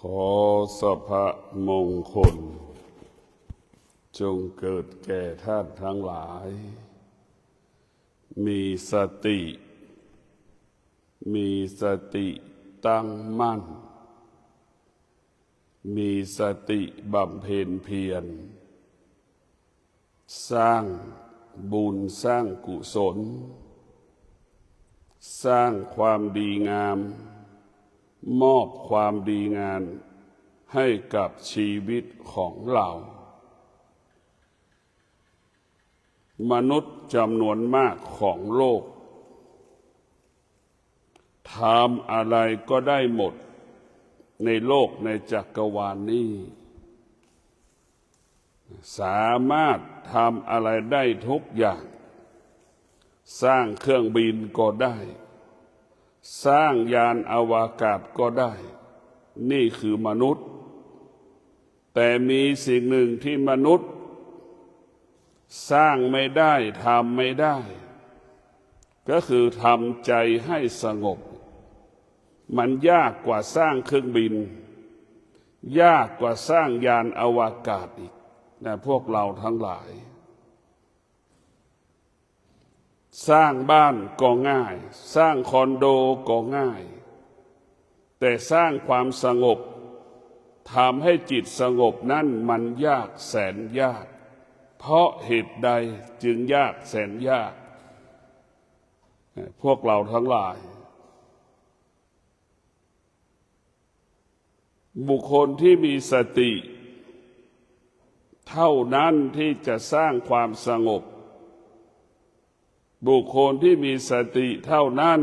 ขอสภะมงคลจงเกิดแก่ท่านทั้งหลายมีสติตั้งมั่นมีสติบำเพ็ญเพียรสร้างบุญสร้างกุศลสร้างความดีงามมอบความดีงามให้กับชีวิตของเรามนุษย์จำนวนมากของโลกทำอะไรก็ได้หมดในโลกในจักรวาลนี้สามารถทำอะไรได้ทุกอย่างสร้างเครื่องบินก็ได้สร้างยานอวกาศก็ได้นี่คือมนุษย์แต่มีสิ่งหนึ่งที่มนุษย์สร้างไม่ได้ทำไม่ได้ก็คือทำใจให้สงบมันยากกว่าสร้างเครื่องบินยากกว่าสร้างยานอวกาศอีกนะพวกเราทั้งหลายสร้างบ้านก็ง่ายสร้างคอนโดก็ง่ายแต่สร้างความสงบทำให้จิตสงบนั่นมันยากแสนยากเพราะเหตุใดจึงยากแสนยากพวกเราทั้งหลายบุคคลที่มีสติเท่านั้นที่จะสร้างความสงบบุคคลที่มีสติเท่านั้น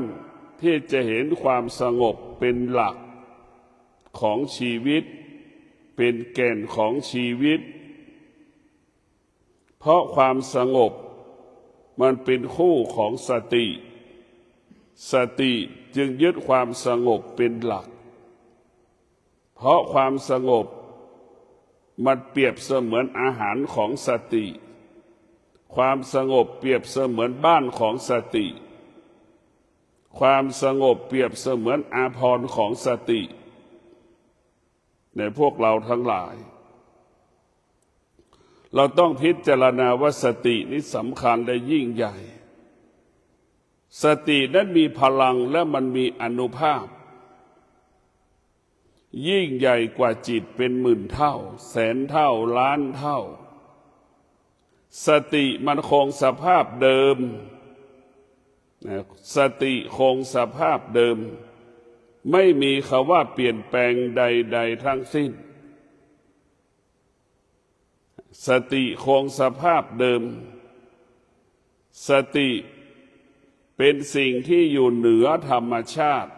ที่จะเห็นความสงบเป็นหลักของชีวิตเป็นแก่นของชีวิตเพราะความสงบมันเป็นคู่ของสติจึงยึดความสงบเป็นหลักเพราะความสงบมันเปรียบเสมือนอาหารของสติความสงบเปรียบเสมือนบ้านของสติความสงบเปรียบเสมือนอาภรณ์ของสติในพวกเราทั้งหลายเราต้องพิจารณาว่าสตินี้สำคัญและยิ่งใหญ่สตินั้นมีพลังและมันมีอานุภาพยิ่งใหญ่กว่าจิตเป็นหมื่นเท่าแสนเท่าล้านเท่าสติมันคงสภาพเดิมสติคงสภาพเดิมไม่มีคำว่าเปลี่ยนแปลงใดๆทั้งสิ้นสติคงสภาพเดิมสติเป็นสิ่งที่อยู่เหนือธรรมชาติ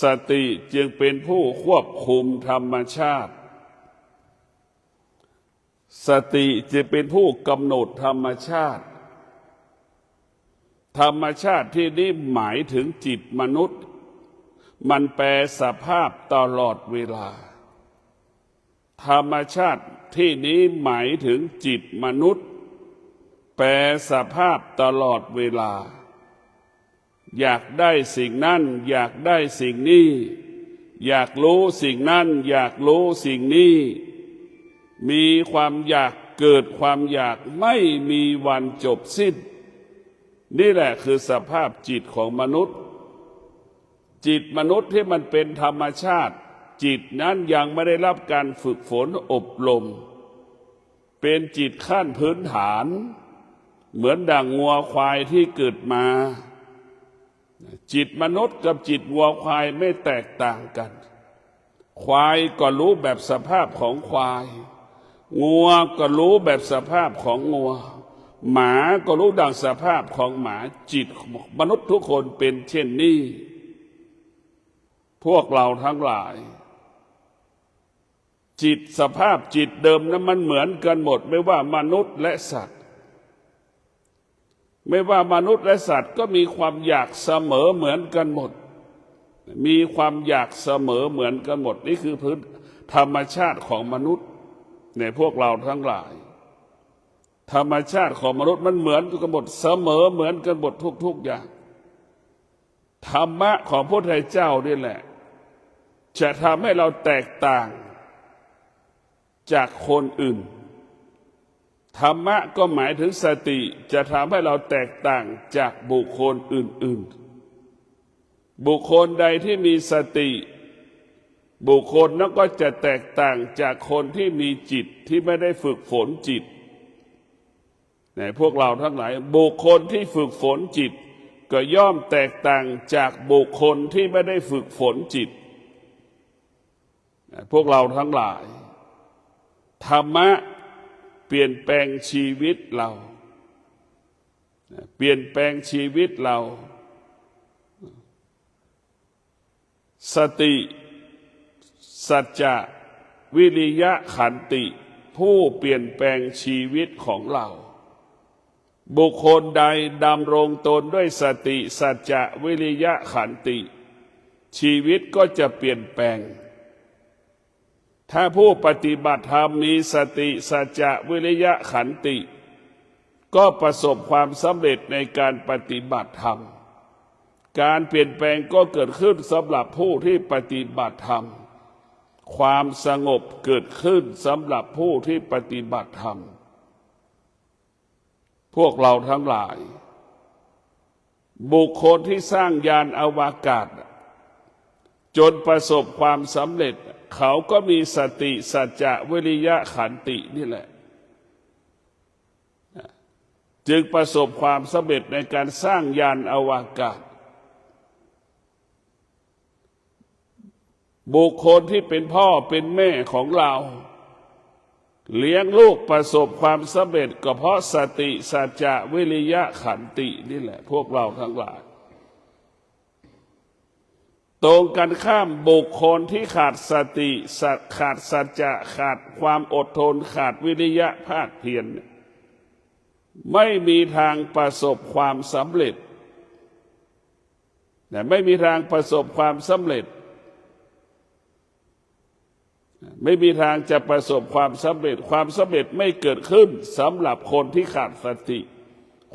สติจึงเป็นผู้ควบคุมธรรมชาติสติจะเป็นผู้กำหนดธรรมชาติธรรมชาติที่นี้หมายถึงจิตมนุษย์มันแปรสภาพตลอดเวลาธรรมชาติที่นี้หมายถึงจิตมนุษย์แปรสภาพตลอดเวลาอยากได้สิ่งนั้นอยากได้สิ่งนี้อยากรู้สิ่งนั้นอยากรู้สิ่งนี้มีความอยากเกิดความอยากไม่มีวันจบสิ้นนี่แหละคือสภาพจิตของมนุษย์จิตมนุษย์ที่มันเป็นธรรมชาติจิตนั้นยังไม่ได้รับการฝึกฝนอบรมเป็นจิตขั้นพื้นฐานเหมือนดั่งงัวควายที่เกิดมาจิตมนุษย์กับจิตวัวควายไม่แตกต่างกันควายก็รู้แบบสภาพของควายงัวก็รู้แบบสภาพของงัวหมาก็รู้ดังสภาพของหมาจิตมนุษย์ทุกคนเป็นเช่นนี้พวกเราทั้งหลายจิตสภาพจิตเดิมนั้นมันเหมือนกันหมดไม่ว่ามนุษย์และสัตว์ไม่ว่ามนุษย์และสัตว์ก็มีความอยากเสมอเหมือนกันหมดมีความอยากเสมอเหมือนกันหมดนี่คือพื้นธรรมชาติของมนุษย์ในพวกเราทั้งหลายธรรมชาติของมนุษย์มันเหมือนกันหมดเสมอเหมือนกันหมดทุกอย่างธรรมะของพระพุทธเจ้านี่แหละ จะทำให้เราแตกต่างจากคนอื่นธรรมะก็หมายถึงสติจะทำให้เราแตกต่างจากบุคคลอื่นๆบุคคลใดที่มีสติบุคคลนั้นก็จะแตกต่างจากคนที่มีจิตที่ไม่ได้ฝึกฝนจิตในพวกเราทั้งหลายบุคคลที่ฝึกฝนจิตก็ย่อมแตกต่างจากบุคคลที่ไม่ได้ฝึกฝนจิตพวกเราทั้งหลายธรรมะเปลี่ยนแปลงชีวิตเราเปลี่ยนแปลงชีวิตเราสติสัจจะวิริยะขันติผู้เปลี่ยนแปลงชีวิตของเราบุคคลใดดำรงตนด้วยสติสัจจะวิริยะขันติชีวิตก็จะเปลี่ยนแปลงถ้าผู้ปฏิบัติธรรมมีสติสัจจะวิริยะขันติก็ประสบความสำเร็จในการปฏิบัติธรรมการเปลี่ยนแปลงก็เกิดขึ้นสำหรับผู้ที่ปฏิบัติธรรมความสงบเกิดขึ้นสำหรับผู้ที่ปฏิบัติธรรมพวกเราทั้งหลายบุคคลที่สร้างยานอวกาศจนประสบความสำเร็จเขาก็มีสติสัจจะวิริยะขันตินี่แหละจึงประสบความสำเร็จในการสร้างยานอวกาศบุคคลที่เป็นพ่อเป็นแม่ของเราเลี้ยงลูกประสบความสำเร็จก็เพราะสติสัจจะวิริยะขันตินี่แหละพวกเราทั้งหลายตรงกันข้ามบุคคลที่ขาดสติขาดสัจจะขาดความอดทนขาดวิริยะภาคเพียรไม่มีทางประสบความสำเร็จไม่มีทางประสบความสำเร็จไม่มีทางจะประสบความสำเร็จความสำเร็จไม่เกิดขึ้นสำหรับคนที่ขาดสติ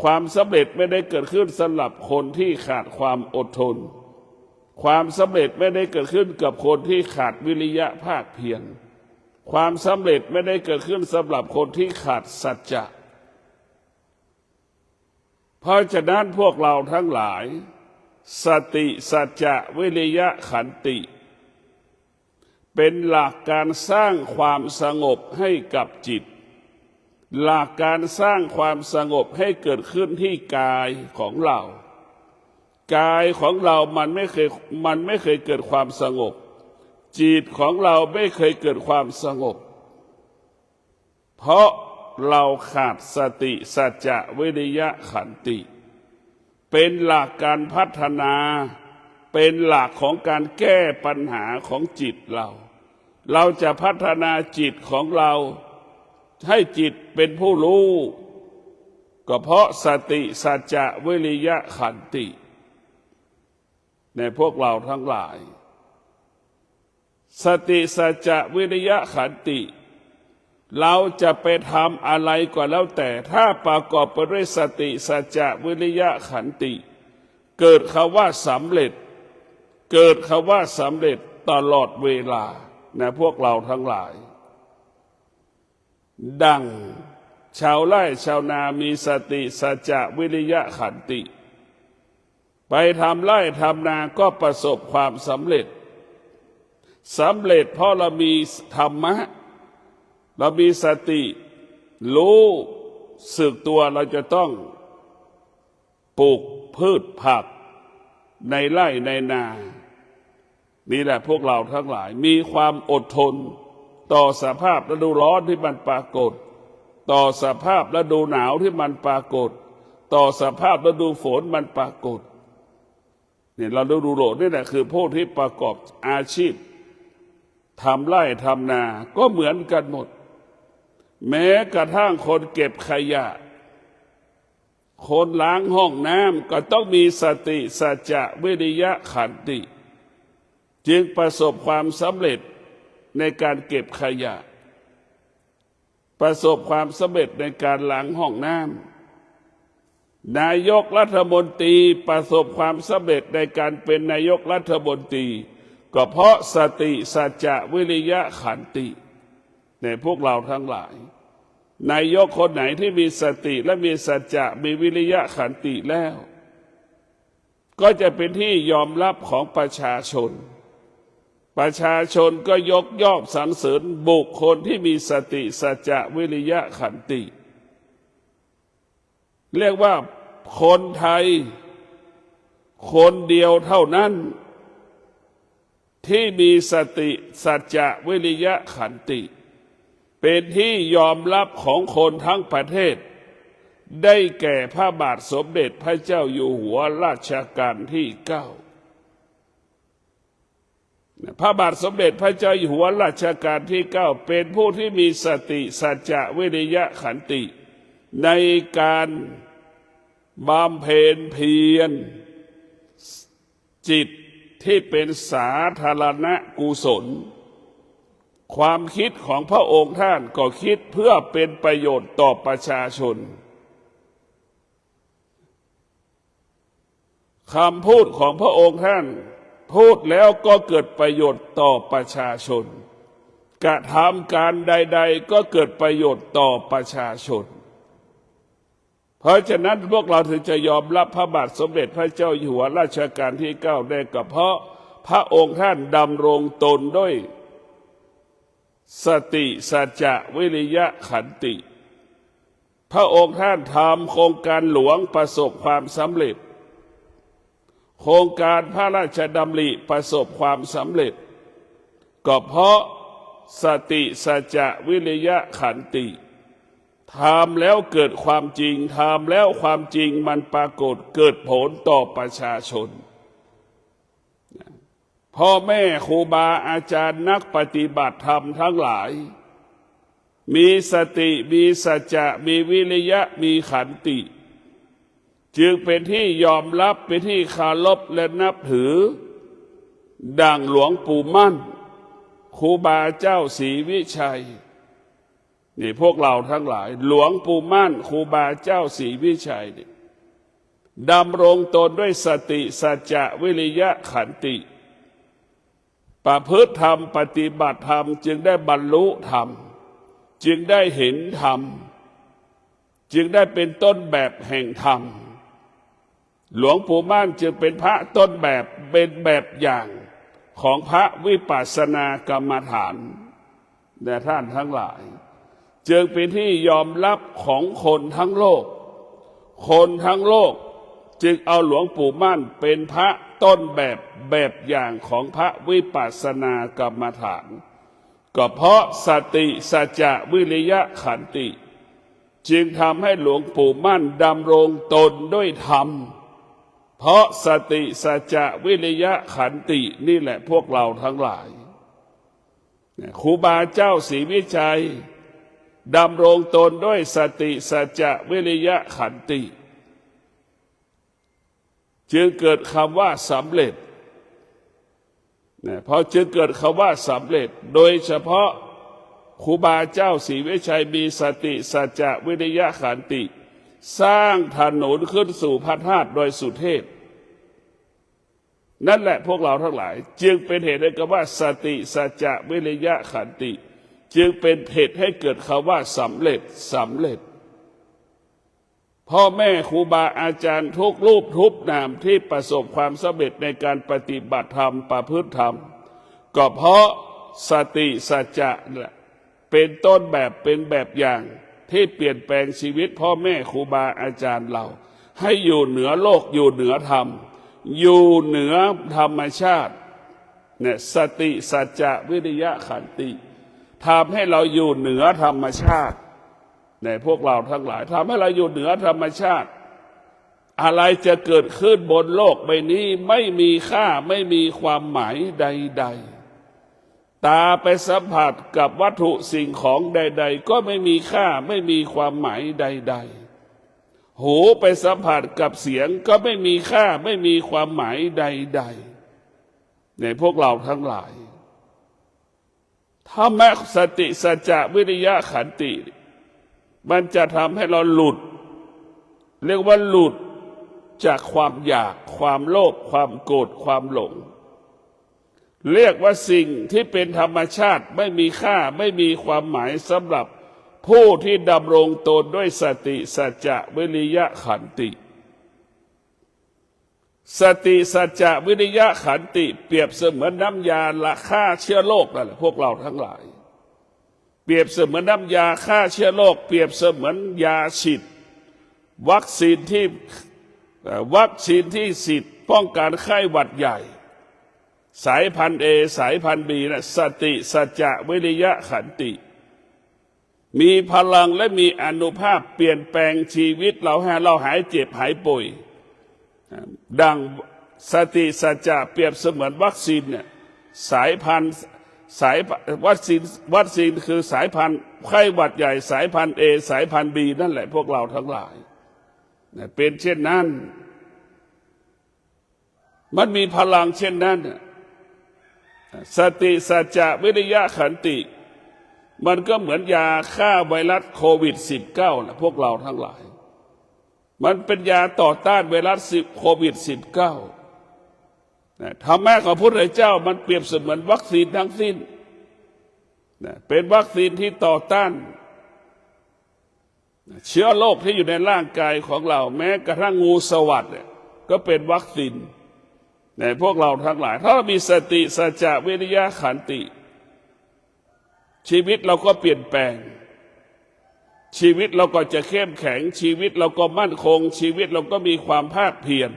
ความสำเร็จไม่ได้เกิดขึ้นสำหรับคนที่ขาดความอดทนความสำเร็จไม่ได้เกิดขึ้นกับคนที่ขาดวิริยะภาคเพียรความสำเร็จไม่ได้เกิดขึ้นสำหรับคนที่ขาดสัจจะเพราะฉะนั้นพวกเราทั้งหลายสติสัจจะวิริยะขันติเป็นหลักการสร้างความสงบให้กับจิตหลักการสร้างความสงบให้เกิดขึ้นที่กายของเรากายของเรามันไม่เคยเกิดความสงบจิตของเราไม่เคยเกิดความสงบเพราะเราขาดสติสัจจะวิริยะขันติเป็นหลักการพัฒนาเป็นหลักของการแก้ปัญหาของจิตเราจะพัฒนาจิตของเราให้จิตเป็นผู้รู้ก็เพราะสติสัจจะวิริยะขันติในพวกเราทั้งหลายสติสัจจะวิริยะขันติเราจะไปทำอะไรก็แล้วแต่ถ้าประกอบไปด้วยสติสัจจะวิริยะขันติเกิดคำว่าสำเร็จเกิดคำว่าสำเร็จตลอดเวลานะพวกเราทั้งหลายดังชาวไร่ชาวนามีสติสัจจะวิริยะขันติไปทำไร่ทำนาก็ประสบความสำเร็จเพราะเรามีธรรมะเรามีสติรู้สึกตัวเราจะต้องปลูกพืชผักในไร่ในนานี่แหละพวกเราทั้งหลายมีความอดทนต่อสภาพฤดูร้อนที่มันปรากฏต่อสภาพฤดูหนาวที่มันปรากฏต่อสภาพฤดูฝนมันปรากฏเนี่ยเราดูโลกนี่แหละคือผู้ที่ประกอบอาชีพทำไร่ทำนาก็เหมือนกันหมดแม้กระทั่งคนเก็บขยะคนล้างห้องน้ำก็ต้องมีสติสัจจะวิริยะขันติจึงประสบความสำเร็จในการเก็บขยะประสบความสำเร็จในการล้างห้องน้ำนายกรัฐมนตรีประสบความสำเร็จในการเป็นนายกรัฐมนตรี ก็เพราะสติสัจจะวิริยะขันติในพวกเราทั้งหลายนายกคนไหนที่มีสติและมีสัจจะมีวิริยะขันติแล้วก็จะเป็นที่ยอมรับของประชาชนประชาชนก็ยกย่องสรรเสริญบุคคลที่มีสติสัจจะวิริยะขันติเรียกว่าคนไทยคนเดียวเท่านั้นที่มีสติสัจจะวิริยะขันติเป็นที่ยอมรับของคนทั้งประเทศได้แก่พระบาทสมเด็จพระเจ้าอยู่หัวรัชกาลที่ 9พระบาทสมเด็จพระเจ้าอยู่หัวรัชกาลที่ 9เป็นผู้ที่มีสติสัจจะวิริยะขันติในการบำเพ็ญเพียรจิตที่เป็นสาธารณกุศลความคิดของพระองค์ท่านก็คิดเพื่อเป็นประโยชน์ต่อประชาชนคำพูดของพระองค์ท่านพูดแล้วก็เกิดประโยชน์ต่อประชาชนกระทำการใดๆก็เกิดประโยชน์ต่อประชาชนเพราะฉะนั้นพวกเราถึงจะยอมรับพระบาทสมเด็จพระเจ้าอยู่หัวรัชกาลที่ 9ได้ก็เพราะพระองค์ท่านดำรงตนด้วยสติสัจจะวิริยะขันติพระองค์ท่านทำโครงการหลวงประสบความสำเร็จโครงการพระราชดำริประสบความสำเร็จก็เพราะสติสัจจะวิริยะขันติทำแล้วเกิดความจริงทำแล้วความจริงมันปรากฏเกิดผลต่อประชาชนพ่อแม่ครูบาอาจารย์นักปฏิบัติธรรมทั้งหลายมีสติมีสัจจะมีวิริยะมีขันติจึงเป็นที่ยอมรับเป็นที่เคารพและนับถือดังหลวงปู่มั่นครูบาเจ้าศรีวิชัยนี่พวกเราทั้งหลายหลวงปู่มั่นครูบาเจ้าศรีวิชัยนี่ดำรงตนด้วยสติสัจจะวิริยะขันติประพฤติธรรมปฏิบัติธรรมจึงได้บรรลุธรรมจึงได้เห็นธรรมจึงได้เป็นต้นแบบแห่งธรรมหลวงปู่มั่นจึงเป็นพระต้นแบบเป็นแบบอย่างของพระวิปัสสนากรรมฐานแด่ท่านทั้งหลายจึงเป็นที่ยอมรับของคนทั้งโลกคนทั้งโลกจึงเอาหลวงปู่มั่นเป็นพระต้นแบบอย่างของพระวิปัสสนากรรมฐานก็เพราะสติสัจจะวิริยะขันติจึงทำให้หลวงปู่มั่นดำรงตนด้วยธรรมเพราะสติสัจจะวิริยะขันตินี่แหละพวกเราทั้งหลายครูบาเจ้าศรีวิชัยดำรงตนด้วยสติสัจจะวิริยะขันติจึงเกิดคำว่าสำเร็จเพราะจึงเกิดคำว่าสำเร็จโดยเฉพาะครูบาเจ้าศรีวิชัยมีสติสัจจะวิริยะขันติสร้างถนนขึ้นสู่พระธาตุโดยสุเทพนั่นแหละพวกเราทั้งหลายจึงเป็นเหตุให้กับว่าสติสัจจะวิริยะขันติจึงเป็นเหตุให้เกิดคำว่าสำเร็จสำเร็จพ่อแม่ครูบาอาจารย์ทุกรูปทุกนามที่ประสบความสำเร็จในการปฏิบัติธรรมประพฤติธรรมก็เพราะสติสัจจะเป็นต้นแบบเป็นแบบอย่างที่เปลี่ยนแปลงชีวิตพ่อแม่ครูบาอาจารย์เราให้อยู่เหนือโลกอยู่เหนือธรรมอยู่เหนือธรรมชาติเนี่ยสติสัจจะวิริยะขันติทำให้เราอยู่เหนือธรรมชาติในพวกเราทั้งหลายทำให้เราอยู่เหนือธรรมชาติอะไรจะเกิดขึ้นบนโลกใบนี้ไม่มีค่าไม่มีความหมายใดๆตาไปสัมผัสกับวัตถุสิ่งของใดๆก็ไม่มีค่าไม่มีความหมายใดๆหูไปสัมผัสกับเสียงก็ไม่มีค่าไม่มีความหมายใดๆในพวกเราทั้งหลายถ้าแม้สติสัจจะวิริยะขันติมันจะทำให้เราหลุดเรียกว่าหลุดจากความอยากความโลภความโกรธความหลง เรียกว่าสิ่งที่เป็นธรรมชาติไม่มีค่าไม่มีความหมายสำหรับผู้ที่ดำรงตนด้วยสติสัจจะวิริยะขันติสติสัจจะวิริยะขันติเปรียบเสมือนน้ำยาละฆ่าเชื้อโรคนั่นแหละพวกเราทั้งหลายเปรียบเสมือนน้ำยาฆ่าเชื้อโรคเปรียบเสมือนยาฉีดวัคซีนที่ฉีดป้องกันไข้หวัดใหญ่สายพันธุ์ A สายพันธุ์ B นะสติสัจจะวิริยะขันติมีพลังและมีอานุภาพเปลี่ยนแปลงชีวิตเราให้เราหายเจ็บหายป่วยดังสติสัจจะเปรียบเสมือนวัคซีนเนี่ยสายพันธุ์วัคซีนคือสายพันธุ์ไข้หวัดใหญ่สายพันธุ์ A สายพันธุ์ B นั่นแหละพวกเราทั้งหลายเป็นเช่นนั้นมันมีพลังเช่นนั้นสติสัจจะวิริยะขันติมันก็เหมือนยาฆ่าไวรัสโควิด -19 นะพวกเราทั้งหลายมันเป็นยาต่อต้านไวรัสโควิด -19 ธรรมะของพระพุทธเจ้ามันเปรียบเสมือนวัคซีนทั้งสิ้นเป็นวัคซีนที่ต่อต้านเชื้อโรคที่อยู่ในร่างกายของเราแม้กระทั่งงูสวัสด์ก็เป็นวัคซีนในพวกเราทั้งหลายถ้าเรามีสติสัจจะวิริยะขันติชีวิตเราก็เปลี่ยนแปลงชีวิตเราก็จะเข้มแข็งชีวิตเราก็มั่นคงชีวิตเราก็มีความภาคเพียร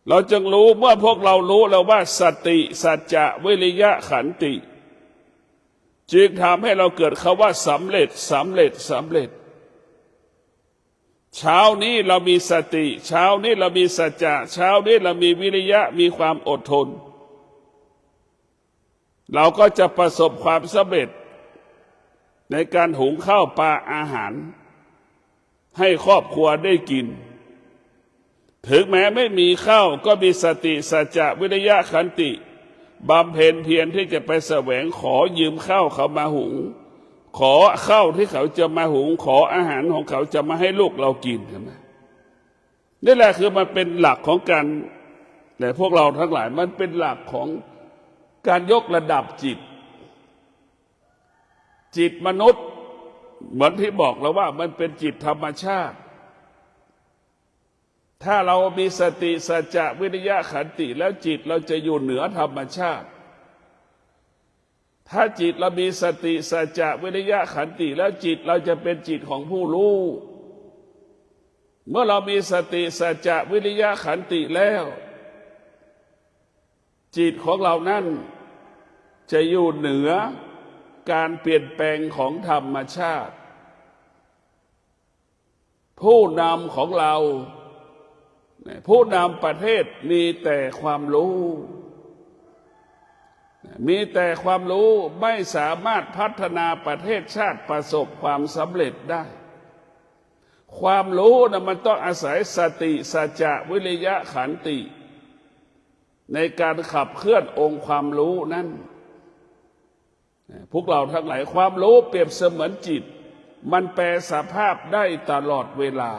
เราจึงรู้เมื่อพวกเรารู้แล้วว่าสติสัจจะวิริยะขันติจึงทำให้เราเกิดคำว่าสำเร็จเช้านี้เรามีสติเช้านี้เรามีสัจจะเช้านี้เรามีวิริยะมีความอดทนเราก็จะประสบความสำเร็จในการหุงข้าวปลาอาหารให้ครอบครัวได้กินถึงแม้ไม่มีข้าวก็มีสติสัจจะวิริยะขันติบำเพ็ญเพียรที่จะไปแสวงขอยืมข้าวเขามาหุงขอข้าวที่เขาจะมาหุงขออาหารของเขาจะมาให้ลูกเรากินใช่ไหมนี่แหละคือมันเป็นหลักของการแต่พวกเราทั้งหลายมันเป็นหลักของการยกระดับจิตมนุษย์เหมือนที่บอกแล้วว่ามันเป็นจิตธรรมชาติถ้าเรามีสติสัจจะวิริยะขันติแล้วจิตเราจะอยู่เหนือธรรมชาติถ้าจิตเรามีสติสัจจะวิริยะขันติแล้วจิตเราจะเป็นจิตของผู้รู้เมื่อเรามีสติสัจจะวิริยะขันติแล้วจิตของเรานั้นจะอยู่เหนือการเปลี่ยนแปลงของธรรมชาติผู้นำของเราผู้นำประเทศมีแต่ความรู้ไม่สามารถพัฒนาประเทศชาติประสบความสำเร็จได้ความรู้นะมันต้องอาศัยสติสัจจะวิริยะขันติในการขับเคลื่อนองค์ความรู้นั้นพวกเราทั้งหลายความรู้เปรียบเสมือนจิตมันแปลสภาพได้ตลอดเวลา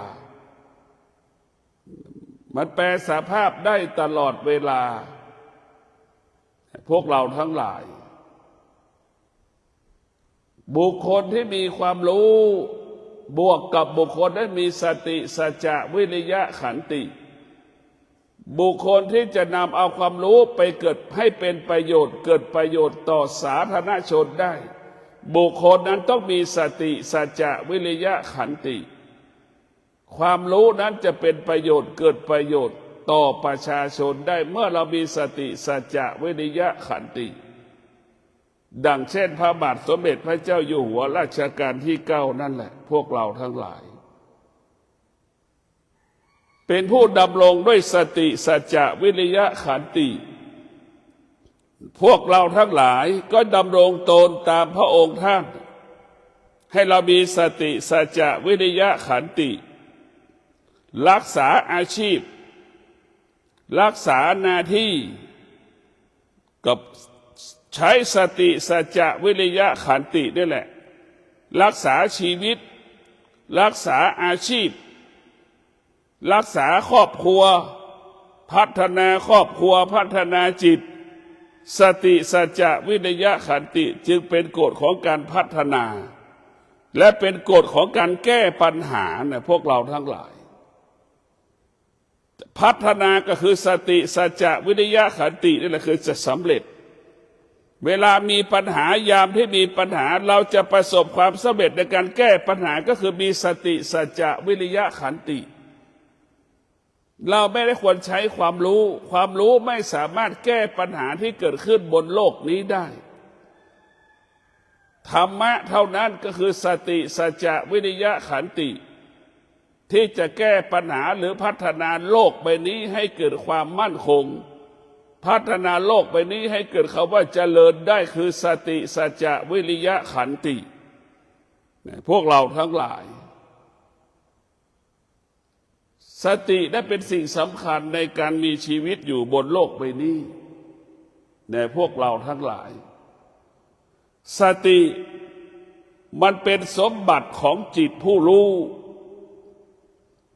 พวกเราทั้งหลายบุคคลที่มีความรู้บวกกับบุคคลที่มีสติสัจจะวิริยะขันติบุคคลที่จะนำเอาความรู้ไปเกิดให้เป็นประโยชน์เกิดประโยชน์ต่อสาธารณชนได้บุคคลนั้นต้องมีสติสัจจะวิริยะขันติความรู้นั้นจะเป็นประโยชน์เกิดประโยชน์ต่อประชาชนได้เมื่อเรามีสติสัจจะวิริยะขันติดังเช่นพระบาทสมเด็จพระเจ้าอยู่หัวรัชกาลที่9นั่นแหละพวกเราทั้งหลายเป็นผู้ดำรงด้วยสติสัจจะวิริยะขันติพวกเราทั้งหลายก็ดำรงตนตามพระองค์ท่านให้เรามีสติสัจจะวิริยะขันติรักษาอาชีพรักษาหน้าที่กับใช้สติสัจจะวิริยะขันตินี่แหละรักษาชีวิตรักษาอาชีพรักษาครอบครัวพัฒนาครอบครัวพัฒนาจิต สติสัจจะวิริยะขันติจึงเป็นกฎของการพัฒนา และเป็นกฎของการแก้ปัญหาพวกเราทั้งหลาย พัฒนาก็คือสติสัจจะวิริยะขันตินี่แหละคือจะสำเร็จเวลามีปัญหายามที่มีปัญหาเราจะประสบความสำเร็จในการแก้ปัญหาก็คือมีสติสัจจะวิริยะขันติเราไม่ได้ควรใช้ความรู้ไม่สามารถแก้ปัญหาที่เกิดขึ้นบนโลกนี้ได้ธรรมะเท่านั้นก็คือสติสัจจะวิริยะขันติที่จะแก้ปัญหาหรือพัฒนาโลกใบนี้ให้เกิดความมั่นคงพัฒนาโลกใบนี้ให้เกิดคำว่าเจริญได้คือสติสัจจะวิริยะขันติพวกเราทั้งหลายสติได้เป็นสิ่งสำคัญในการมีชีวิตอยู่บนโลกใบนี้ในพวกเราทั้งหลายสติมันเป็นสมบัติของจิตผู้รู้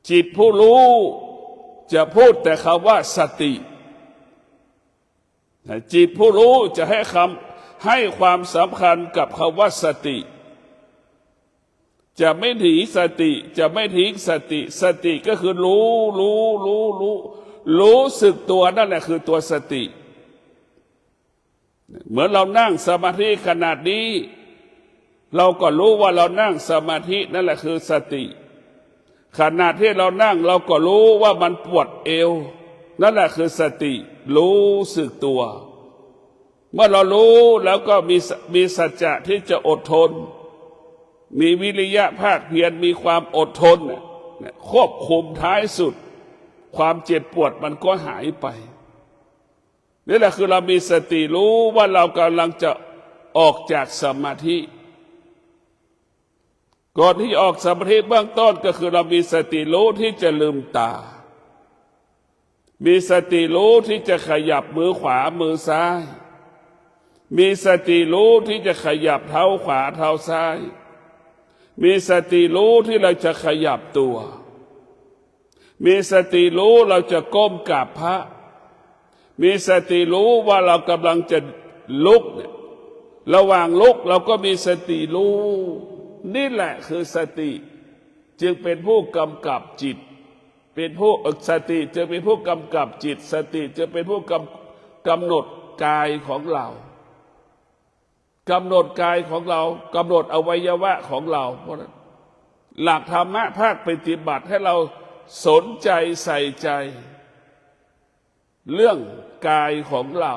จิตผู้รู้จะพูดแต่คำว่าสติจิตผู้รู้จะให้ความสำคัญกับคำว่าสติจะไม่หนีสติจะไม่ทิ้งสติสติก็คือรู้สึกตัวนั่นแหละคือตัวสติเหมือนเรานั่งสมาธิขนาดนี้เราก็รู้ว่าเรานั่งสมาธินั่นแหละคือสติขณะที่เรานั่งเราก็รู้ว่ามันปวดเอวนั่นแหละคือสติรู้สึกตัวเมื่อเรารู้แล้วก็มีสัจจะที่จะอดทนมีวิริยะภาคเพียรมีความอดทนควบคุมท้ายสุดความเจ็บปวดมันก็หายไปนี่แหละคือเรามีสติรู้ว่าเรากำลังจะออกจากสมาธิก่อนที่ออกสมาธิเบื้องต้นก็คือเรามีสติรู้ที่จะลืมตามีสติรู้ที่จะขยับมือขวามือซ้ายมีสติรู้ที่จะขยับเท้าขวาเท้าซ้ายมีสติรู้ที่เราจะขยับตัวมีสติรู้เราจะก้มกราบพระมีสติรู้ว่าเรากำลังจะลุกระหว่างลุกเราก็มีสติรู้นี่แหละคือสติจึงเป็นผู้กำกับจิตเป็นผู้สติจะเป็นผู้กำกับจิตสติจะเป็นผู้กำหนดกายของเรากำหนดกายของเรากำหนดอวัยวะของเราเพราะนั้นหลักธรรมะภาคปฏิบัติให้เราสนใจใส่ใจเรื่องกายของเรา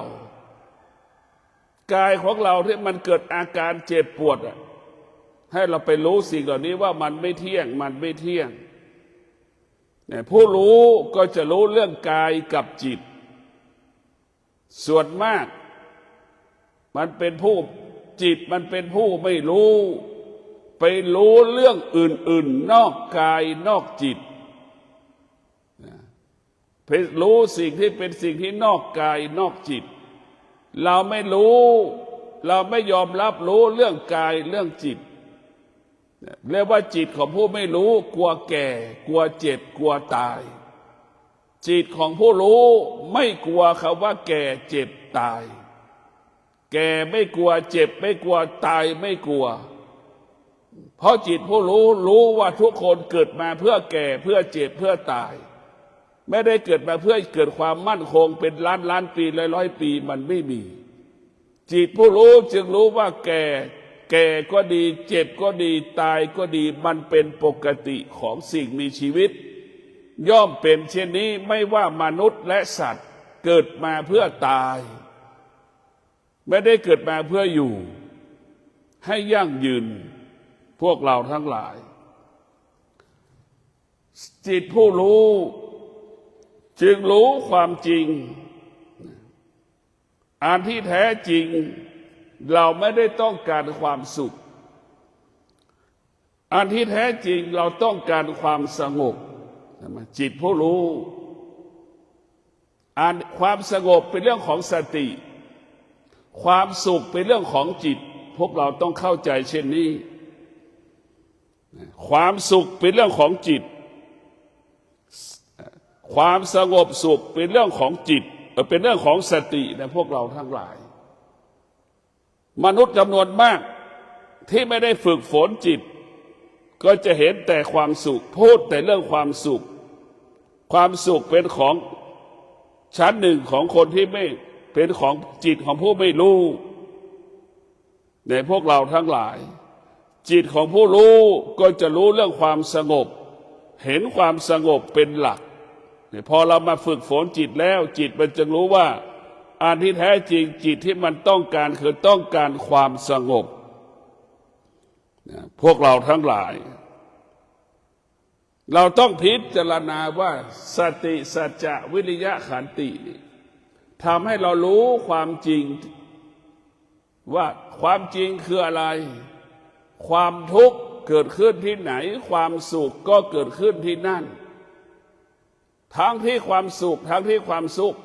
กายของเราที่มันเกิดอาการเจ็บปวดให้เราไปรู้สิ่งเหล่านี้ว่ามันไม่เที่ยงมันไม่เที่ยงผู้รู้ก็จะรู้เรื่องกายกับจิตส่วนมากมันเป็นผู้จิตมันเป็นผู้ไม่รู้ไปรู้เรื่องอื่นๆนอกกายนอกจิตไปรู้สิ่งที่เป็นสิ่งที่นอกกายนอกจิตเราไม่รู้เราไม่ยอมรับรู้เรื่องกายเรื่องจิตเรียกว่าจิตของผู้ไม่รู้กลัวแก่กลัวเจ็บกลัวตายจิตของผู้รู้ไม่กลัวคำว่าแก่เจ็บตายแก่ไม่กลัวเจ็บไม่กลัวตายไม่กลัวเพราะจิตผู้รู้ว่าทุกคนเกิดมาเพื่อแก่เพื่อเจ็บเพื่อตายไม่ได้เกิดมาเพื่อเกิดความมั่นคงเป็นล้านปีร้อยปีมันไม่มีจิตผู้รู้จึงรู้ว่าแก่ก็ดีเจ็บก็ดีตายก็ดีมันเป็นปกติของสิ่งมีชีวิตย่อมเป็นเช่นนี้ไม่ว่ามนุษย์และสัตว์เกิดมาเพื่อตายไม่ได้เกิดมาเพื่ออยู่ให้ยั่งยืนพวกเราทั้งหลายจิตผู้รู้จึงรู้ความจริงอันที่แท้จริงเราไม่ได้ต้องการความสุขอันที่แท้จริงเราต้องการความสงบจิตผู้รู้ความสงบเป็นเรื่องของสติความสุขเป็นเรื่องของจิตพวกเราต้องเข้าใจเช่นนี้ความสุขเป็นเรื่องของจิตความสงบสุขเป็นเรื่องของจิต เป็นเรื่องของสตินะพวกเราทั้งหลายมนุษย์จำนวนมากที่ไม่ได้ฝึกฝนจิตก็จะเห็นแต่ความสุขพูดแต่เรื่องความสุขความสุขเป็นของชั้นหนึ่งของคนที่ไม่เป็นของจิตของผู้ไม่รู้ในพวกเราทั้งหลายจิตของผู้รู้ก็จะรู้เรื่องความสงบเห็นความสงบเป็นหลักพอเรามาฝึกฝนจิตแล้วจิตมันจะรู้ว่าอันที่แท้จริงจิตที่มันต้องการคือต้องการความสงบพวกเราทั้งหลายเราต้องพิจารณาว่าสติสัจจะวิริยะขันติทำให้เรารู้ความจริงว่าความจริงคืออะไรความทุกข์เกิดขึ้นที่ไหนความสุขก็เกิดขึ้นที่นั่นทั้งที่ความสุขทั้งที่ความสุข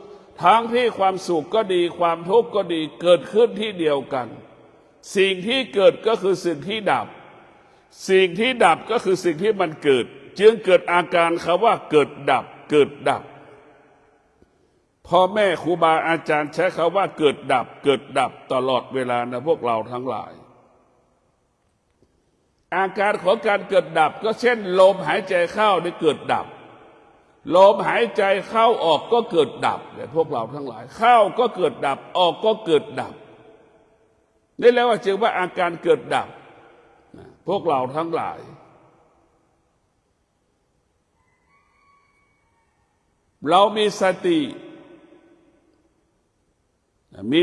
ทั้งที่ความสุขก็ดีความทุกข์ก็ดีเกิดขึ้นที่เดียวกันสิ่งที่เกิดก็คือสิ่งที่ดับสิ่งที่ดับก็คือสิ่งที่มันเกิดจึงเกิดอาการคำว่าเกิดดับเกิดดับพ่อแม่ครูบาอาจารย์ใช้คำว่าเกิดดับเกิดดับตลอดเวลานะพวกเราทั้งหลายอาการของการเกิดดับก็เช่นลมหายใจเข้าได้เกิดดับลมหายใจเข้าออกก็เกิดดับเนี่ยพวกเราทั้งหลายเข้าก็เกิดดับออกก็เกิดดับนี่แล้วว่าจึงว่าอาการเกิดดับพวกเราทั้งหลายเรามีสติมี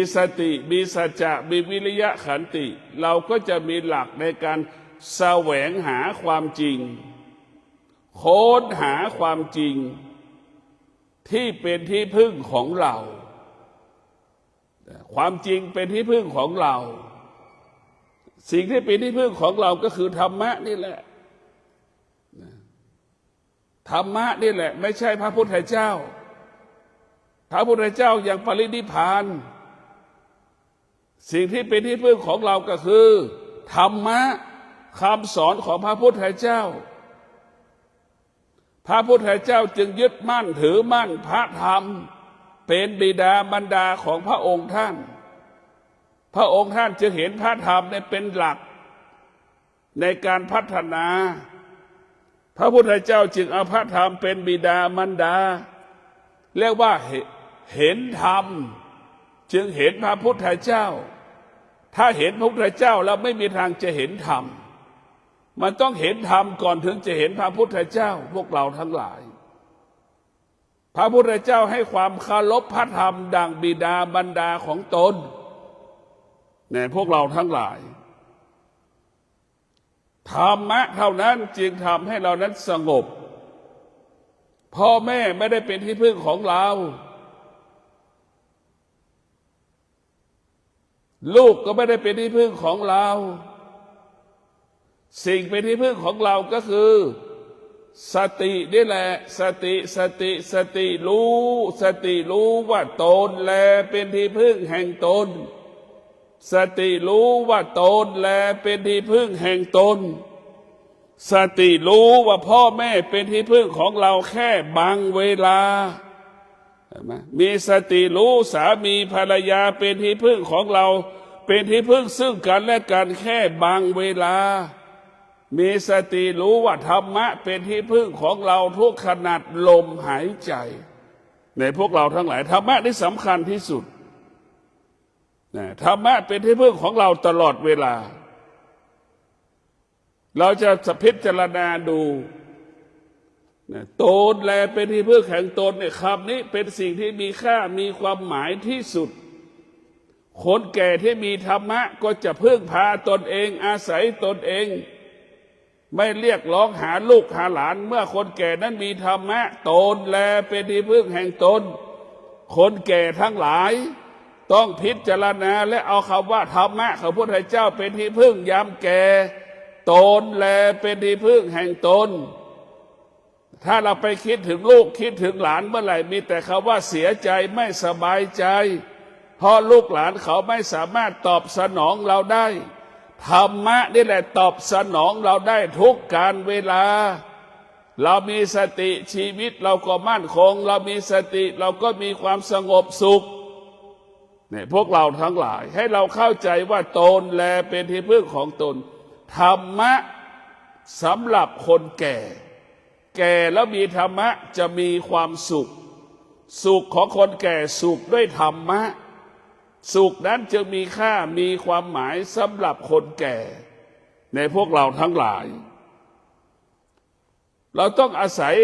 สัจจะมีวิริยะขันติเราก็จะมีหลักในการแสวงหาความจริงค้นหาความจริงที่เป็นที่พึ่งของเราความจริงเป็นที่พึ่งของเราสิ่งที่เป็นที่พึ่งของเราก็คือธรรมะนี่แหละธรรมะนี่แหละไม่ใช่พระพุทธเจ้าพระพุทธเจ้ายังปรินิพพานสิ่งที่เป็นที่พึ่งของเราก็คือธรรมะคำสอนของพระพุทธเจ้าพระพุทธเจ้าจึงยึดมั่นถือมั่นพระธรรมเป็นบิดามารดาของพระองค์ท่านพระองค์ท่านจึงเห็นพระธรรมเป็นหลักในการพัฒนาพระพุทธเจ้าจึงเอาพระธรรมเป็นบิดามารดาเรียกว่าเห็นธรรมจึงเห็นพระพุทธเจ้าถ้าเห็นพระพุทธเจ้าแล้วไม่มีทางจะเห็นธรรมมันต้องเห็นธรรมก่อนถึงจะเห็นพระพุทธเจ้าพวกเราทั้งหลายพระพุทธเจ้าให้ความเคารพพระธรรมดังบิดามารดาของตนเนี่ยพวกเราทั้งหลายธรรมะเท่านั้นจึงทำให้เรานั้นสงบพ่อแม่ไม่ได้เป็นที่พึ่งของเราลูกก็ไม่ได้เป็นที่พึ่งของเราสิ่งเป็นที่พึ่งของเราก็คือสตินี่แหละสติรู้ว่าตนแลเป็นที่พึ่งแห่งตนสติรู้ว่าตนแลเป็นที่พึ่งแห่งตนสติรู้ว่าพ่อแม่เป็นที่พึ่งของเราแค่บางเวลามีสติรู้สามีภรรยาเป็นที่พึ่งของเราเป็นที่พึ่งซึ่งกันและกันแค่บางเวลามีสติรู้ว่าธรรมะเป็นที่พึ่งของเราทุกขณะลมหายใจในพวกเราทั้งหลายธรรมะนี่สำคัญที่สุดธรรมะเป็นที่พึ่งของเราตลอดเวลาเราจะพิจารณาดูตนแลเป็นที่พึ่งแห่งตนเนี่ยคำนี้เป็นสิ่งที่มีค่ามีความหมายที่สุดคนแก่ที่มีธรรมะก็จะพึ่งพาตนเองอาศัยตนเองไม่เรียกร้องหาลูกหาหลานเมื่อคนแก่นั้นมีธรรมะตนแลเป็นที่พึ่งแห่งตนคนแก่ทั้งหลายต้องพิจารณาและเอาคำว่าธรรมะของพระพุทธเจ้าเป็นที่พึ่งยามแก่ตนแลเป็นที่พึ่งแห่งตนถ้าเราไปคิดถึงลูกคิดถึงหลานเมื่อไหร่มีแต่คำว่าเสียใจไม่สบายใจเพราะลูกหลานเขาไม่สามารถตอบสนองเราได้ธรรมะนี่แหละตอบสนองเราได้ทุกการเวลา เรามีสติชีวิตเราก็มั่นคงเรามีสติเราก็มีความสงบสุขเนี่ยพวกเราทั้งหลายให้เราเข้าใจว่าตนแลเป็นที่พึ่งของตนธรรมะสำหรับคนแก่แก่แล้วมีธรรมะจะมีความสุขสุขของคนแก่สุขด้วยธรรมะสุขนั้นจึงมีค่ามีความหมายสำหรับคนแก่ในพวกเราทั้งหลายเราต้องอาศัย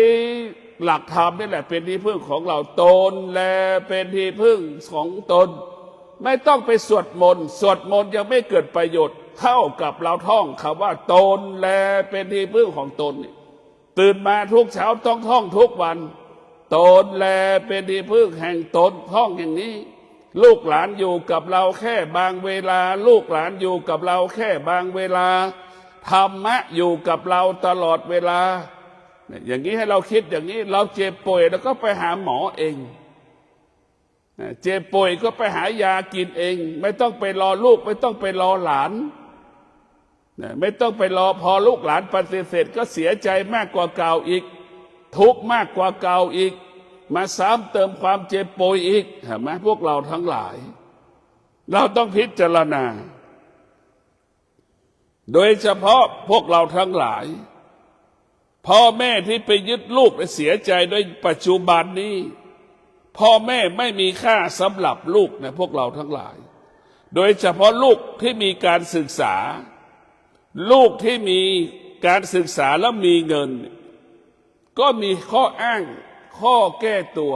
หลักธรรมนี่แหละเป็นที่พึ่งของเราตนแลเป็นที่พึ่งของตนไม่ต้องไปสวดมนต์สวดมนต์ยังไม่เกิดประโยชน์เท่ากับเราท่องคำว่าตนแลเป็นที่พึ่งของตนตื่นมาทุกเช้าต้องท่องทุกวันตนแลเป็นที่พึ่งแห่งตนท่องอย่างนี้ลูกหลานอยู่กับเราแค่บางเวลาลูกหลานอยู่กับเราแค่บางเวลาธรรมะอยู่กับเราตลอดเวลาอย่างนี้ให้เราคิดอย่างนี้เราเจ็บป่วยแล้วก็ไปหาหมอเองเจ็บป่วยก็ไปหายากินเองไม่ต้องไปรอลูกไม่ต้องไปรอหลานไม่ต้องไปรอพอลูกหลานปฏิเสธก็เสียใจมากกว่าเก่าอีกทุกข์มากกว่าเก่าอีกมาซ้ำเติมความเจ็บป่วยอีกเห็นไหมพวกเราทั้งหลายเราต้องพิจารณาโดยเฉพาะพวกเราทั้งหลายพ่อแม่ที่ไปยึดลูกและเสียใจโดยปัจจุบันนี้พ่อแม่ไม่มีค่าสำหรับลูกนะพวกเราทั้งหลายโดยเฉพาะลูกที่มีการศึกษาลูกที่มีการศึกษาแล้วมีเงินก็มีข้ออ้างข้อแก้ตัว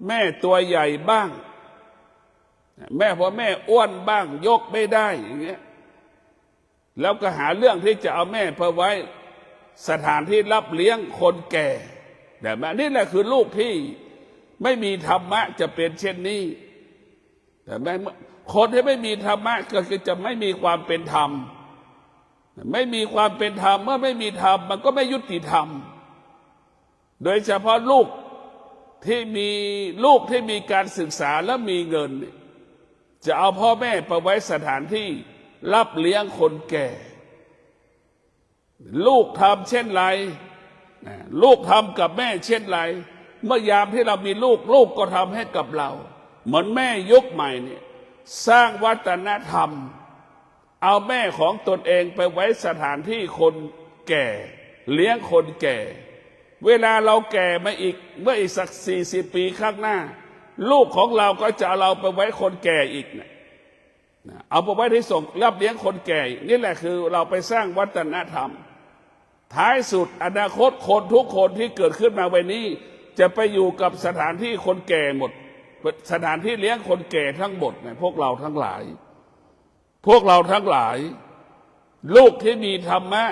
แม่ตัวใหญ่บ้างแม่พอแม่อ้วนบ้างยกไม่ได้อย่างเงี้ยแล้วก็หาเรื่องที่จะเอาแม่ไปไว้สถานที่รับเลี้ยงคนแก่แต่แบบนี้แหละคือลูกที่ไม่มีธรรมะจะเป็นเช่นนี้แต่แม้คนที่ไม่มีธรรมะก็คือจะไม่มีความเป็นธรรมไม่มีความเป็นธรรมเมื่อไม่มีธรรมมันก็ไม่ยุติธรรมโดยเฉพาะลูกที่มีการศึกษาและมีเงินจะเอาพ่อแม่ไปไว้สถานที่รับเลี้ยงคนแก่ลูกทำเช่นไรลูกทำกับแม่เช่นไรเมื่อยามที่เรามีลูกลูกก็ทำให้กับเราเหมือนแม่ยุคใหม่เนี่ยสร้างวัฒนธรรมเอาแม่ของตนเองไปไว้สถานที่คนแก่เลี้ยงคนแก่เวลาเราแก่มาอีกเมื่ออีกสัก40 ปีข้างหน้าลูกของเราก็จะเอาเราไปไว้คนแก่อีกเนี่ยเอาไปไว้ที่ส่งรับเลี้ยงคนแก่นี่แหละคือเราไปสร้างวัฒนธรรมท้ายสุดอนาคตคนทุกคนที่เกิดขึ้นมาวันนี้จะไปอยู่กับสถานที่คนแก่หมดสถานที่เลี้ยงคนแก่ทั้งหมดเนี่ยพวกเราทั้งหลายลูกที่มีธรรมะ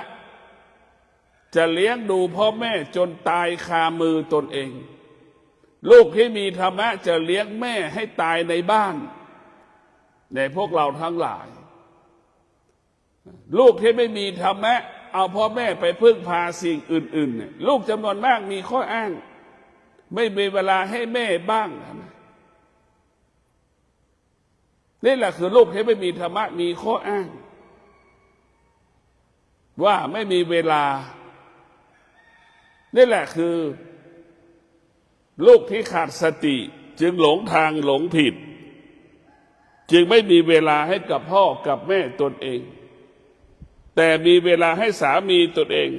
จะเลี้ยงดูพ่อแม่จนตายคามือตนเองลูกที่มีธรรมะจะเลี้ยงแม่ให้ตายในบ้านในพวกเราทั้งหลายลูกที่ไม่มีธรรมะเอาพ่อแม่ไปพึ่งพาสิ่งอื่นๆเนี่ยลูกจำนวนมากมีข้ออ้างไม่มีเวลาให้แม่บ้างนะนี่แหละคือลูกที่ไม่มีธรรมะมีข้ออ้างว่าไม่มีเวลานี่แหละคือลูกที่ขาดสติจึงหลงทางหลงผิดจึงไม่มีเวลาให้กับพ่อกับแม่ตนเองแต่มีเวลาให้สามีตนเอง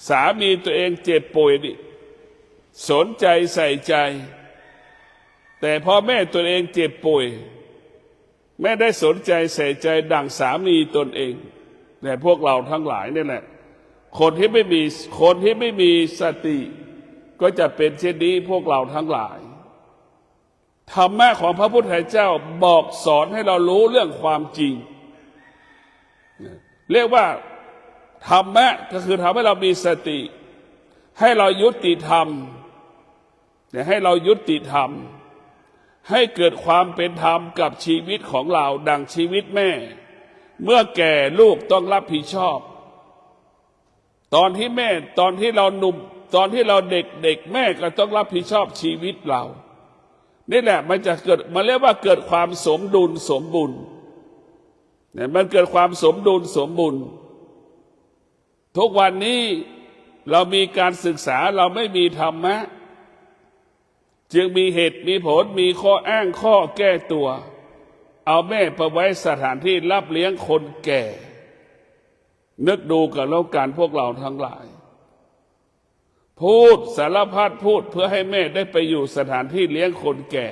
สามีตัวเองเจ็บป่วยนี่สนใจใส่ใจแต่พอแม่ตนเองเจ็บป่วยไม่ได้สนใจใส่ใจดังสามีตนเองแต่พวกเราทั้งหลายนี่แหละคนที่ไม่มีสติก็จะเป็นเช่นนี้พวกเราทั้งหลายธรรมะของพระพุทธเจ้าบอกสอนให้เรารู้เรื่องความจริงเรียกว่าธรรมะก็คือทำให้เรามีสติให้เรายุติธรรมให้เรายุติธรรมให้เกิดความเป็นธรรมกับชีวิตของเราดังชีวิตแม่เมื่อแก่ลูกต้องรับผิดชอบตอนที่เราหนุ่มตอนที่เราเด็กแม่ก็ต้องรับผิดชอบชีวิตเรานี่แหละมันจะเกิดมันเรียกว่าเกิดความสมดุลสมบูรณ์เนี่ยมันเกิดความสมดุลสมบูรณ์ทุกวันนี้ เรามีการศึกษาเราไม่มีธรรมะจึงมีเหตุมีผลมีข้ออ้างข้อแก้ตัวเอาแม่ไปไว้สถานที่รับเลี้ยงคนแก่นึกดูกับแล้วกันพวกเราทั้งหลายพูดสารพัดพูดเพื่อให้แม่ได้ไปอยู่สถานที่เลี้ยงคนแก่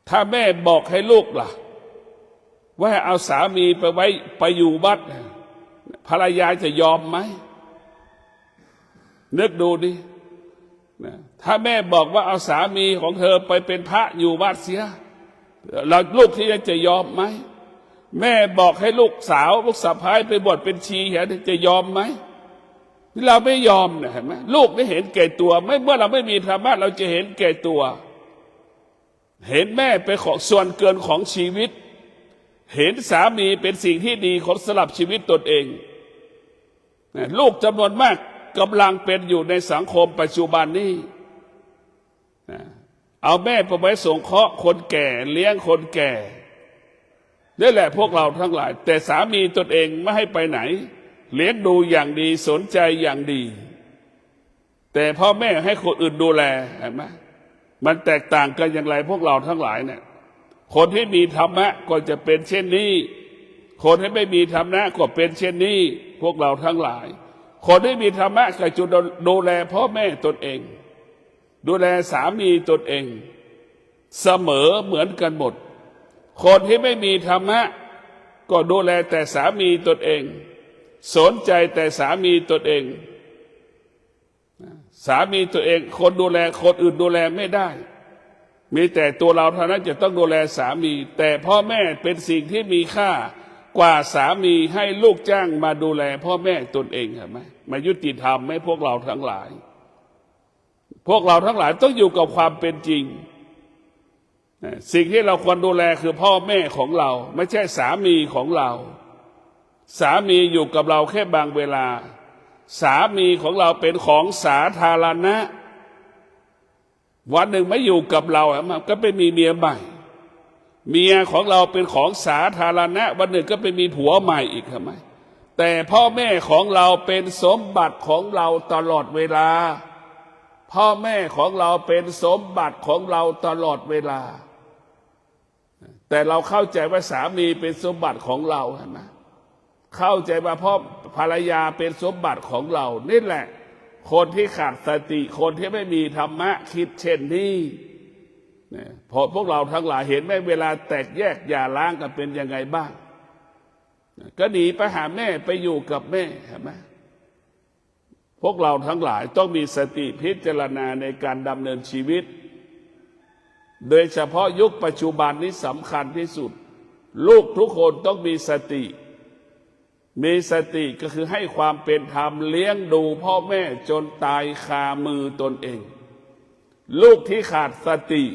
ถ้าแม่บอกให้ลูกล่ะว่าเอาสามีไปไว้ไปอยู่วัดภรรยาจะยอมไหมนึกดูดิถ้าแม่บอกว่าเอาสามีของเธอไปเป็นพระอยู่วัดเสียแล้วลูกที่จะยอมไหมแม่บอกให้ลูกสาวลูกสะพ้ายไปบวชเป็นชีจะยอมไหมเราไม่ยอมนะเห็นไหมลูกไม่เห็นแก่ตัวไม่เมื่อเราไม่มีธรรมะเราจะเห็นแก่ตัวเห็นแม่เป็นของส่วนเกินของชีวิตเห็นสามีเป็นสิ่งที่ดีของสลับชีวิตตนเองลูกจำนวนมากกำลังเป็นอยู่ในสังคมปัจจุบันนี้เอาแม่ไปไว้สงเคราะห์คนแก่เลี้ยงคนแก่นี่แหละพวกเราทั้งหลายแต่สามีตนเองไม่ให้ไปไหนเลี้ยงดูอย่างดีสนใจอย่างดีแต่พ่อแม่ให้คนอื่นดูแลเห็นไหมมันแตกต่างกันอย่างไรพวกเราทั้งหลายเนี่ยคนที่มีธรรมะก็จะเป็นเช่นนี้คนที่ไม่มีธรรมะก็เป็นเช่นนี้พวกเราทั้งหลายคนที่มีธรรมะก็จะดูแลพ่อแม่ตนเองดูแลสามีตนเองเสมอเหมือนกันหมดคนที่ไม่มีธรรมะก็ดูแลแต่สามีตนเองสนใจแต่สามีตนเองสามีตัวเองคนดูแลคนอื่นดูแลไม่ได้มีแต่ตัวเราเท่านั้นจะต้องดูแลสามีแต่พ่อแม่เป็นสิ่งที่มีค่ากว่าสามีให้ลูกจ้างมาดูแลพ่อแม่ตนเองเห็นไหมมายุติธรรมไหมพวกเราทั้งหลายพวกเราทั้งหลายต้องอยู่กับความเป็นจริงสิ่งที่เราควรดูแลคือพ่อแม่ของเราไม่ใช่สามีของเราสามีอยู่กับเราแค่บางเวลาสามีของเราเป็นของสาธารณะวันหนึ่งไม่อยู่กับเราก็ไปมีเมียใหม่เมียของเราเป็นของสาธารณะวันหนึ่งก็ไปมีผัวใหม่อีกทำไมแต่พ่อแม่ของเราเป็นสมบัติของเราตลอดเวลาพ่อแม่ของเราเป็นสมบัติของเราตลอดเวลาแต่เราเข้าใจว่าสามีเป็นสมบัติของเราเห็นไหมเข้าใจว่าพ่อภรรยาเป็นสมบัติของเรานี่แหละคนที่ขาดสติคนที่ไม่มีธรรมะคิดเช่นนี้พอพวกเราทั้งหลายเห็นไหมเวลาแตกแยกหย่าร้างกันเป็นยังไงบ้างก็หนีไปหาแม่ไปอยู่กับแม่เห็นไหมพวกเราทั้งหลายต้องมีสติพิจารณาในการดำเนินชีวิตโดยเฉพาะยุคปัจจุบันนี้สำคัญที่สุดลูกทุกคนต้องมีสติก็คือให้ความเป็นธรรมเลี้ยงดูพ่อแม่จนตายคามือตนเองลูกที่ขาดสติ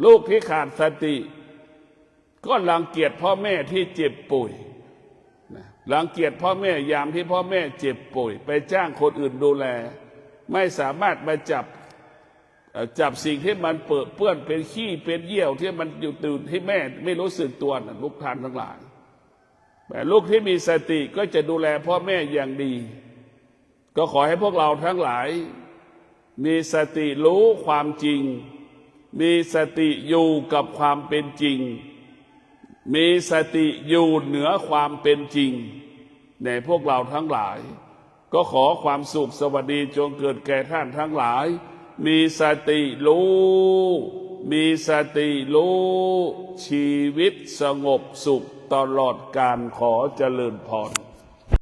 ลูกที่ขาดสติก็รังเกียจพ่อแม่ที่เจ็บป่วยรังเกียจพ่อแม่ยามที่พ่อแม่เจ็บป่วยไปจ้างคนอื่นดูแลไม่สามารถมาจับสิ่งที่มันเปื้อนเป็นขี้เป็นเยี่ยวที่มันอยู่ตื่นที่แม่ไม่รู้สึกตัวนะลูกท่านทั้งหลายแต่ลูกที่มีสติก็จะดูแลพ่อแม่อย่างดีก็ขอให้พวกเราทั้งหลายมีสติรู้ความจริงมีสติอยู่กับความเป็นจริงมีสติอยู่เหนือความเป็นจริงในพวกเราทั้งหลายก็ขอความสุขสวัสดีจงเกิดแก่ท่านทั้งหลายมีสติรู้มีสติรู้ชีวิตสงบสุขตลอดกาลขอเจริญพร